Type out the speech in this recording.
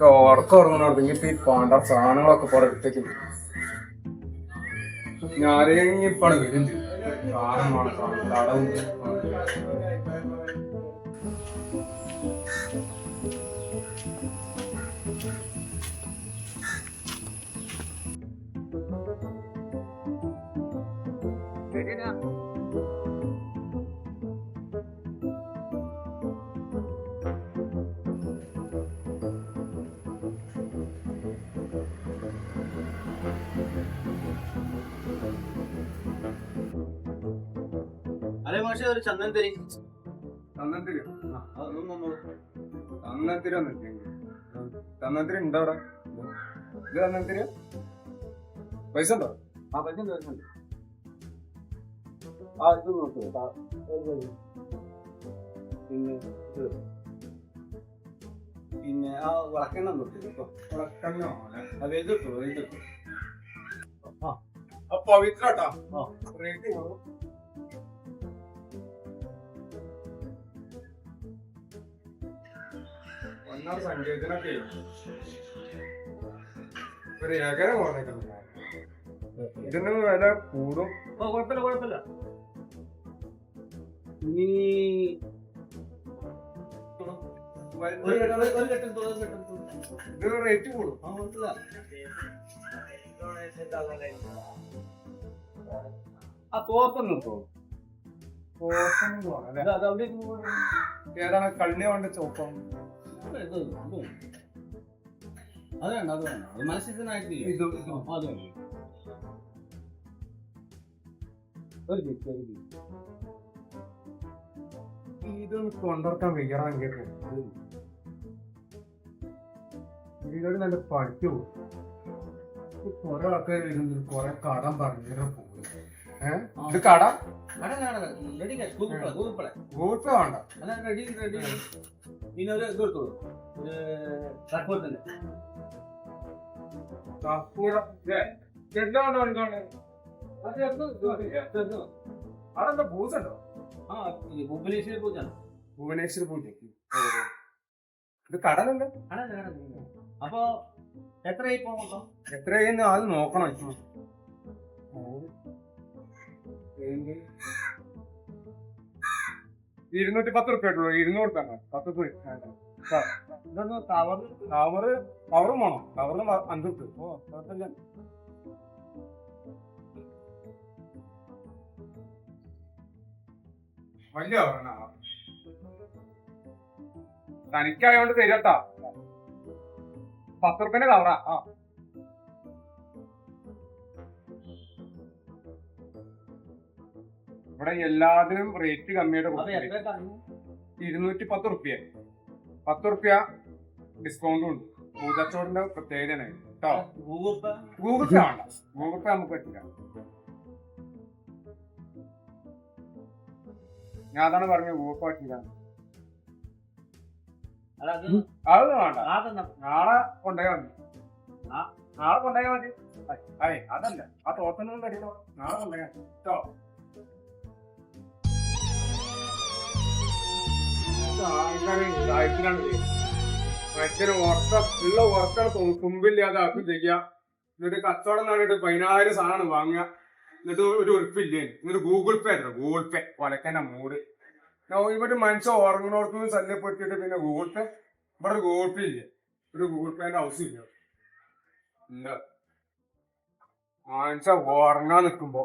ഉറക്കം ഉറങ്ങുന്നോടത്ത് ഇനിയിപ്പോ ഈ പാണ്ട സാധനങ്ങളൊക്കെ കുറെ എടുത്തേക്ക് ഞാനിപ്പാണ് വരുന്നത് സാധനമാണ് അടവും അതെ മാഷെ ഒരു ചന്ദനം തരി തന്നത്തിരി തന്നത്തിരി ഉണ്ടോ അവിടെ ഇത് തന്നത്തിരി പൈസ ഉണ്ടോ ആ പൈസ ഉണ്ട് ആ ഇത് നോക്കൂ പിന്നെ പിന്നെ ആ വിളക്കെണ്ണ നോക്കി വിളക്കെണ്ണോ അത് എഴുതിട്ടു പവിത്രട്ടാ ഒന്നാം സംഗീതത്തിനൊക്കെ ഒരു ഏകര കുറഞ്ഞേക്കുന്നു ഇതിന് വില കൂടും കുഴപ്പമില്ല ഇനി ഇത് റേറ്റ് കൂടും ആ തോർത്തൊന്നും ഇപ്പോ ഏതാണ് കള്ളി വേണ്ട ചോപ്പം അത് വേണ്ട അത് മത്സ്യത്തിനായിട്ട് അത് ഇതൊന്ന് കൊണ്ടുവരക്കാൻ വയ്യാണെങ്കിൽ ഇതിലൊരു നല്ല പഠിച്ചു കുറെ ആൾക്കാർ വരുന്നത് കുറെ കടം പറഞ്ഞിട്ട് പോകും ഇത് കട ഗൂഗിൾ പേ വേണ്ട റെഡി പിന്നെ ഒരു ഇത് എടുത്തോളൂ ഒരു കർപ്പൂരത്തിന്റെ അതെന്താ പൂജ ഉണ്ടോ ആ ഭുവനേശ്വരി പൂജാണ് ഭുവനേശ്വരി പൂജ ഇത് കടലുണ്ട് അപ്പൊ എത്രയായി ഇപ്പൊ മൊത്തം എത്രയെന്ന് അത് നോക്കണം 210 റുപ്യ ആയിട്ടുള്ളൂ 200 തന്നെ 10 ഇതൊന്ന് കവർ കവറും വേണം കവറിന് 5 റുപ്യ ഓ കുഴപ്പമില്ല വലിയ കവറാണ് തനിക്കായോണ്ട് തരട്ടാ 10 റുപ്യന്റെ കവറാ ആ ഇവിടെ എല്ലാത്തിനും റേറ്റ് കമ്മിയായിട്ട് 210 റുപ്യ 10 റുപ്യ ഡിസ്കൗണ്ടും ഉണ്ട് പൂജച്ചോടിന്റെ പ്രത്യേകതയാണ് കേട്ടോ ഗൂഗിൾ പേ വേണ്ട ഗൂഗിൾ പേ നമുക്ക് പറ്റില്ല ഞാൻ അതാണ് പറഞ്ഞത് ഗൂഗിൾ പേ പറ്റില്ല അത് വേണ്ട നാളെ കൊണ്ടുപോയാൽ മതി നാളെ കൊണ്ടുപോയാൽ മതി അതെ അതല്ല ആ തോട്ടൊന്നും തരുമോ നാളെ കൊണ്ടുപോയാൽ മതി കേട്ടോ മറ്റൊരു ഉള്ള ഉറക്കം തുമ്പില്ലാതെ ആക്കും ചെയ്യാ എന്നിട്ട് കച്ചവടം നടന്നിട്ട് 10,000 സാധനം വാങ്ങുക എന്നിട്ട് ഒരു ഉറപ്പില്ലേ എന്നിട്ട് ഗൂഗിൾ പേ കൊലക്കന്റെ മൂട് ഇവിടെ മനുഷ്യൻ ഉറങ്ങുന്നോടത്തുനിന്ന് ശല്യപ്പെടുത്തിയിട്ട് പിന്നെ ഗൂഗിൾ പേ ഇവിടെ ഗൂഗിൾ പേ ഇല്ലേ ഒരു ഗൂഗിൾ പേന്റെ ആവശ്യമില്ല എന്താ മനുഷ്യൻ ഉറങ്ങാൻ നിൽക്കുമ്പോ